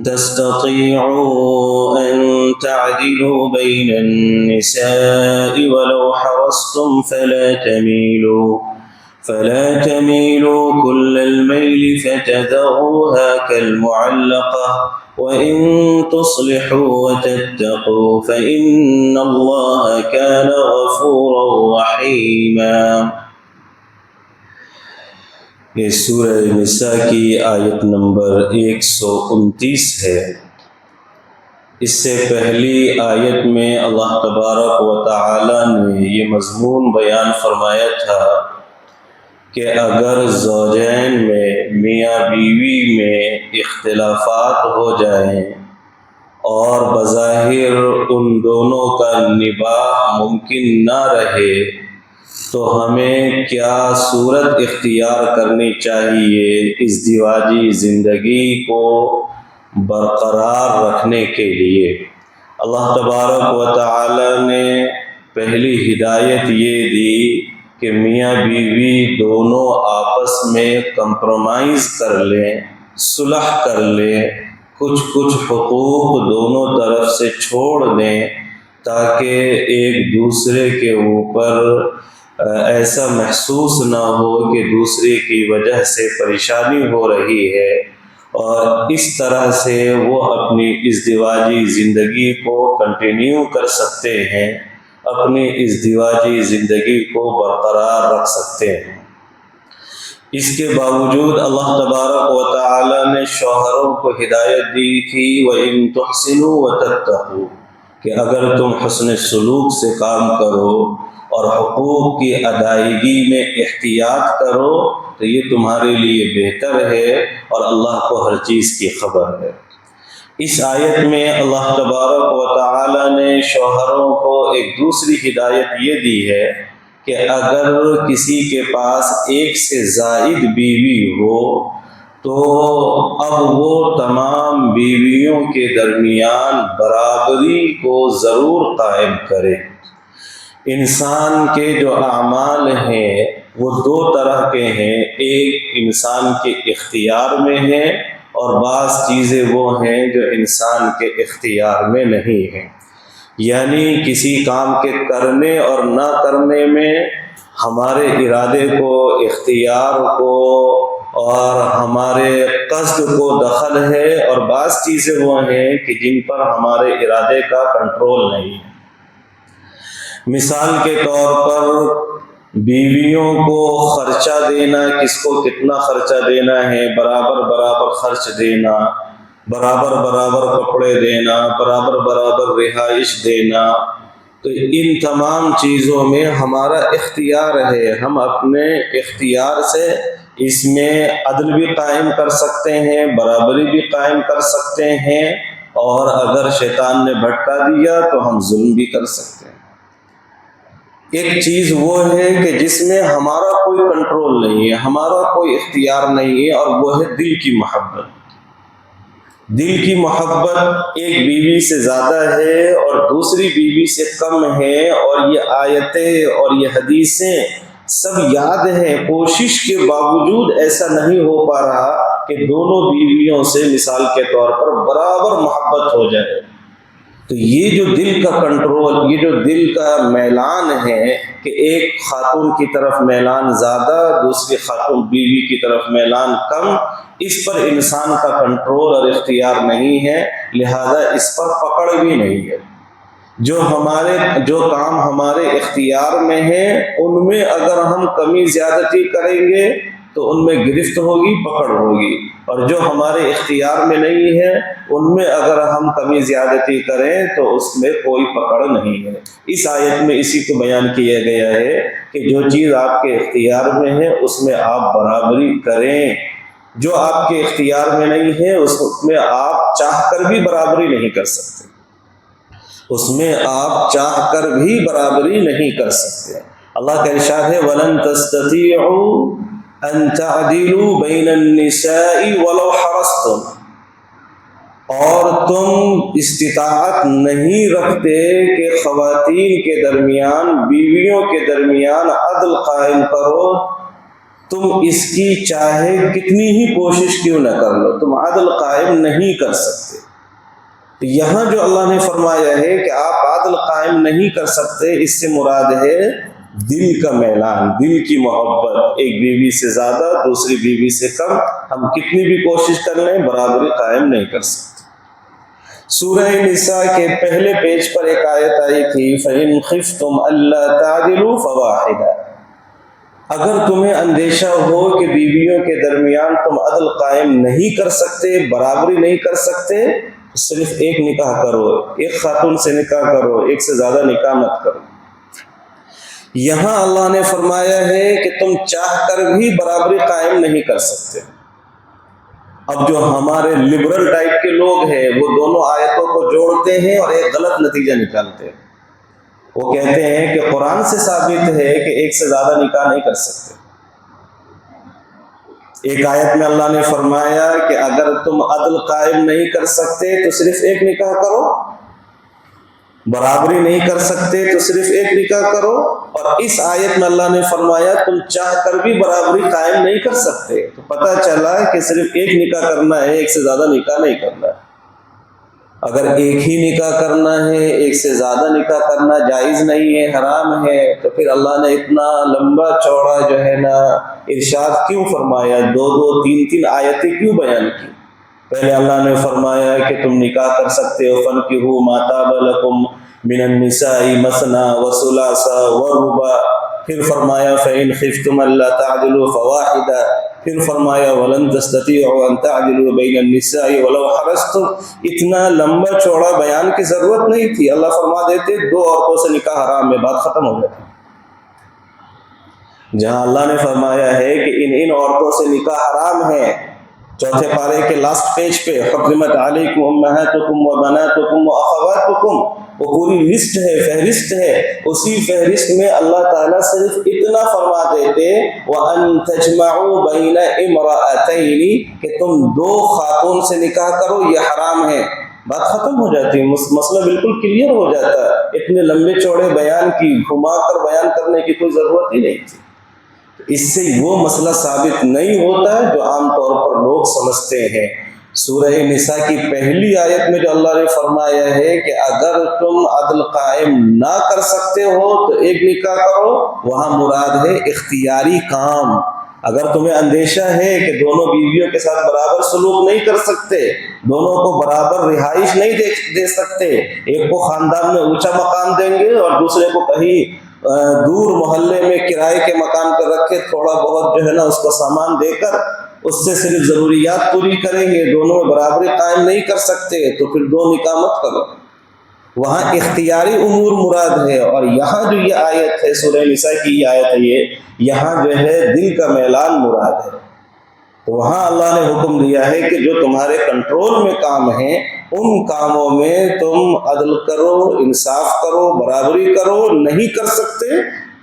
تستطيعوا أن تعدلوا بين النساء ولو حرصتم فلا تميلوا كل الميل فتذروها كالمعلقة وإن تصلحوا وتتقوا فإن الله كان غفورا رحيما۔ یہ سورہ نساء کی آیت نمبر 129 ہے۔ اس سے پہلی آیت میں اللہ تبارک و تعالی نے یہ مضمون بیان فرمایا تھا کہ اگر زوجین میں میاں بیوی میں اختلافات ہو جائیں اور بظاہر ان دونوں کا نباہ ممکن نہ رہے تو ہمیں کیا صورت اختیار کرنی چاہیے ازدواجی زندگی کو برقرار رکھنے کے لیے۔ اللہ تبارک و تعالی نے پہلی ہدایت یہ دی کہ میاں بیوی دونوں آپس میں کمپرومائز کر لیں، صلح کر لیں، کچھ حقوق دونوں طرف سے چھوڑ دیں تاکہ ایک دوسرے کے اوپر ایسا محسوس نہ ہو کہ دوسرے کی وجہ سے پریشانی ہو رہی ہے، اور اس طرح سے وہ اپنی ازدواجی زندگی کو کنٹینیو کر سکتے ہیں، اپنی ازدواجی زندگی کو برقرار رکھ سکتے ہیں۔ اس کے باوجود اللہ تبارک و تعالی نے شوہروں کو ہدایت دی تھی وَإِن تُحْسِنُوا وَتَتَّقُوا، کہ اگر تم حسن سلوک سے کام کرو اور حقوق کی ادائیگی میں احتیاط کرو تو یہ تمہارے لیے بہتر ہے، اور اللہ کو ہر چیز کی خبر ہے۔ اس آیت میں اللہ تبارک و تعالی نے شوہروں کو ایک دوسری ہدایت یہ دی ہے کہ اگر کسی کے پاس ایک سے زائد بیوی ہو تو اب وہ تمام بیویوں کے درمیان برابری کو ضرور قائم کرے۔ انسان کے جو اعمال ہیں وہ دو طرح کے ہیں، ایک انسان کے اختیار میں ہیں اور بعض چیزیں وہ ہیں جو انسان کے اختیار میں نہیں ہیں، یعنی کسی کام کے کرنے اور نہ کرنے میں ہمارے ارادے کو، اختیار کو اور ہمارے قصد کو دخل ہے، اور بعض چیزیں وہ ہیں کہ جن پر ہمارے ارادے کا کنٹرول نہیں ہے۔ مثال کے طور پر بیویوں کو خرچہ دینا، کس کو کتنا خرچہ دینا ہے، برابر خرچ دینا، برابر کپڑے دینا، برابر رہائش دینا، تو ان تمام چیزوں میں ہمارا اختیار ہے، ہم اپنے اختیار سے اس میں عدل بھی قائم کر سکتے ہیں، برابری بھی قائم کر سکتے ہیں، اور اگر شیطان نے بھٹکا دیا تو ہم ظلم بھی کر سکتے ہیں۔ ایک چیز وہ ہے کہ جس میں ہمارا کوئی کنٹرول نہیں ہے، ہمارا کوئی اختیار نہیں ہے، اور وہ ہے دل کی محبت۔ دل کی محبت ایک بیوی سے زیادہ ہے اور دوسری بیوی سے کم ہے، اور یہ آیتیں اور یہ حدیثیں سب یاد ہیں، کوشش کے باوجود ایسا نہیں ہو پا رہا کہ دونوں بیویوں سے مثال کے طور پر برابر محبت ہو جائے۔ تو یہ جو دل کا کنٹرول، یہ جو دل کا میلان ہے کہ ایک خاتون کی طرف میلان زیادہ، دوسری خاتون بیوی کی طرف میلان کم، اس پر انسان کا کنٹرول اور اختیار نہیں ہے، لہذا اس پر پکڑ بھی نہیں ہے۔ جو کام ہمارے اختیار میں ہیں ان میں اگر ہم کمی زیادتی کریں گے تو ان میں گرفت ہوگی، پکڑ ہوگی، اور جو ہمارے اختیار میں نہیں ہے ان میں اگر ہم کمی زیادتی کریں تو اس میں کوئی پکڑ نہیں ہے۔ اس آیت میں اسی کو بیان کیا گیا ہے کہ جو چیز آپ کے اختیار میں ہے اس میں آپ برابری کریں، جو آپ کے اختیار میں نہیں ہے اس میں آپ چاہ کر بھی برابری نہیں کر سکتے، اس میں آپ چاہ کر بھی برابری نہیں کر سکتے۔ اللہ کا ارشاد ہے وَلَن تَسْتَطِيعُوا أَن تَعْدِلُوا بَيْنَ النِّسَاءِ وَلَوْ حَرَصْتُمْ، اور تم استطاعت نہیں رکھتے کہ خواتین کے درمیان، بیویوں کے درمیان عدل قائم کرو، تم اس کی چاہے کتنی ہی کوشش کیوں نہ کر لو، تم عدل قائم نہیں کر سکتے۔ تو یہاں جو اللہ نے فرمایا ہے کہ آپ عدل قائم نہیں کر سکتے، اس سے مراد ہے دل کا میلان، دل کی محبت، ایک بیوی سے زیادہ، دوسری بیوی سے کم، ہم کتنی بھی کوشش کر لیں برابری قائم نہیں کر سکتے۔ سورہ نساء کے پہلے پیج پر ایک آیت آئی تھی، فَإِنْ خِفْتُمْ أَلَّا تَعْدِلُوا فَوَاحِدَةً، اگر تمہیں اندیشہ ہو کہ بیویوں کے درمیان تم عدل قائم نہیں کر سکتے، برابری نہیں کر سکتے، تو صرف ایک نکاح کرو، ایک خاتون سے نکاح کرو، ایک سے زیادہ نکاح مت کرو۔ یہاں اللہ نے فرمایا ہے کہ تم چاہ کر بھی برابری قائم نہیں کر سکتے۔ اب جو ہمارے لبرل ٹائپ کے لوگ ہیں وہ دونوں آیتوں کو جوڑتے ہیں اور ایک غلط نتیجہ نکالتے ہیں۔ وہ کہتے ہیں کہ قرآن سے ثابت ہے کہ ایک سے زیادہ نکاح نہیں کر سکتے۔ ایک آیت میں اللہ نے فرمایا کہ اگر تم عدل قائم نہیں کر سکتے تو صرف ایک نکاح کرو، برابری نہیں کر سکتے تو صرف ایک نکاح کرو، اور اس آیت میں اللہ نے فرمایا تم چاہ کر بھی برابری قائم نہیں کر سکتے۔ تو پتہ چلا کہ صرف ایک نکاح کرنا ہے، ایک سے زیادہ نکاح نہیں کرنا ہے۔ اگر ایک ہی نکاح کرنا ہے، ایک سے زیادہ نکاح کرنا جائز نہیں ہے، حرام ہے، تو پھر اللہ نے اتنا لمبا چوڑا جو ہے نا ارشاد کیوں فرمایا، دو دو تین تین آیتیں کیوں بیان کی؟ پہلے اللہ نے فرمایا کہ تم نکاح کر سکتے ہو، فَانْكِحُوا مَا طَابَ لَكُم مِّنَ النِّسَاءِ مَثْنَىٰ وَثُلَاثَ وَرُبَاعَ، پھر فرمایا فَإِنْ خِفْتُمْ أَلَّا تَعْدِلُوا فَوَاحِدَةً، پھر فرمایا وَلَن تَسْتَطِيعُوا أَن تَعْدِلُوا بَيْنَ النِّسَاءِ وَلَوْ حَرَصْتُمْ۔ اتنا لمبا چوڑا بیان کی ضرورت نہیں تھی، اللہ فرما دیتے دو عورتوں سے نکاح حرام ہے، بات ختم ہو جاتی۔ جہاں اللہ نے فرمایا ہے کہ ان عورتوں سے نکاح حرام ہے، چوتھے پارے کے لاسٹ پیج پہ حرمت علیکم امہاتکم وبناتکم واخواتکم، وہ پوری لسٹ ہے، فہرست ہے، اسی فہرست میں اللہ تعالیٰ صرف اتنا فرما دیتے وَأَن تَجْمَعُوا بَيْنَ امْرَأَتَيْنِ، کہ تم دو خاتون سے نکاح کرو، یہ حرام ہے، بات ختم ہو جاتی ہے، مسئلہ بالکل کلیئر ہو جاتا ہے۔ اتنے لمبے چوڑے بیان کی، گھما کر بیان کرنے کی کوئی ضرورت ہی نہیں تھی۔ اس سے وہ مسئلہ ثابت نہیں ہوتا ہے جو عام طور پر لوگ سمجھتے ہیں۔ سورہ نساء کی پہلی آیت میں جو اللہ نے فرمایا ہے کہ اگر تم عدل قائم نہ کر سکتے ہو تو ایک نکاح کرو، وہاں مراد ہے اختیاری کام۔ اگر تمہیں اندیشہ ہے کہ دونوں بیویوں کے ساتھ برابر سلوک نہیں کر سکتے، دونوں کو برابر رہائش نہیں دے سکتے، ایک کو خاندان میں اونچا مقام دیں گے اور دوسرے کو کہیں دور محلے میں کرائے کے مکان پر رکھے تھوڑا بہت جو ہے نا اس کو سامان دے کر اس سے صرف ضروریات پوری کریں گے، دونوں میں برابری قائم نہیں کر سکتے، تو پھر دو نکاح مت کرو۔ وہاں اختیاری امور مراد ہے، اور یہاں جو یہ آیت ہے سورہ نساء کی یہ آیت ہے، یہاں جو ہے دل کا میلان مراد ہے۔ تو وہاں اللہ نے حکم دیا ہے کہ جو تمہارے کنٹرول میں کام ہیں ان کاموں میں تم عدل کرو، انصاف کرو، برابری کرو، نہیں کر سکتے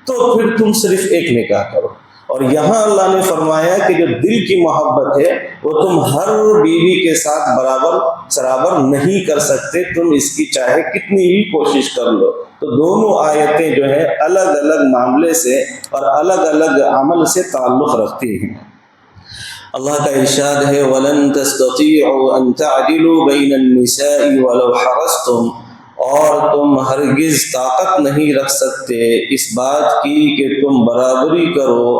تو پھر تم صرف ایک نکاح کرو۔ اور یہاں اللہ نے فرمایا کہ جو دل کی محبت ہے وہ تم ہر بیوی کے ساتھ برابر نہیں کر سکتے، تم اس کی چاہے کتنی ہی کوشش کر لو۔ تو دونوں آیتیں جو ہیں الگ الگ معاملے سے اور الگ الگ عمل سے تعلق رکھتی ہیں۔ اللہ کا ارشاد ہے وَلَن تَسْتَطِيعُوا أَن تَعْدِلُوا بَيْنَ النِّسَاءِ وَلَوْ حَرَصْتُمْ، اور تم ہرگز طاقت نہیں رکھ سکتے اس بات کی کہ تم برابری کرو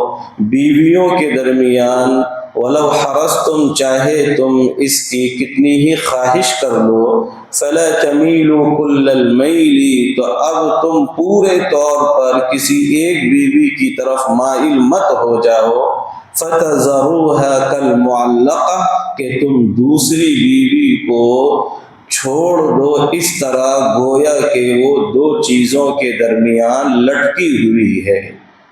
بیویوں کے درمیان، وَلَوْ حَرَصْتُمْ، چاہے تم اس کی کتنی ہی خواہش کر لو، فَلَا تَمِيلُوا كُلَّ الْمَيْلِ، تو اب تم پورے طور پر کسی ایک بیوی کی طرف مائل مت ہو جاؤ، فَتَذَرُوهَا كَالْمُعَلَّقَةِ، کہ تم دوسری بیوی کو چھوڑ دو اس طرح گویا کہ وہ دو چیزوں کے درمیان لٹکی ہوئی ہے۔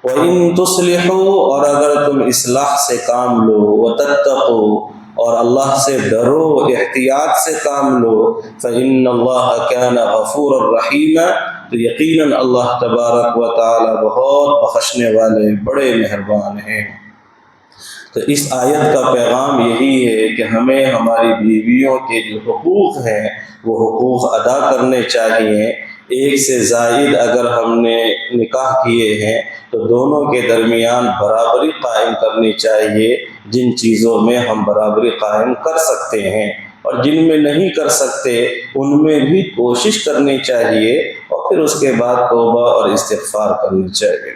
وَإِن تُصْلِحُوا، اور اگر تم اصلاح سے کام لو، وَتَتَّقُوا، اور اللہ سے ڈرو، احتیاط سے کام لو، فَإِنَّ اللَّهَ كَانَ غَفُورًا رَحِيمًا، تو یقیناً اللہ تبارک و تعالی بہت بخشنے والے بڑے مہربان ہیں۔ تو اس آیت کا پیغام یہی ہے کہ ہمیں ہماری بیویوں کے جو حقوق ہیں وہ حقوق ادا کرنے چاہیے۔ ایک سے زائد اگر ہم نے نکاح کیے ہیں تو دونوں کے درمیان برابری قائم کرنی چاہیے جن چیزوں میں ہم برابری قائم کر سکتے ہیں، اور جن میں نہیں کر سکتے ان میں بھی کوشش کرنی چاہیے، اور پھر اس کے بعد توبہ اور استغفار کرنی چاہیے۔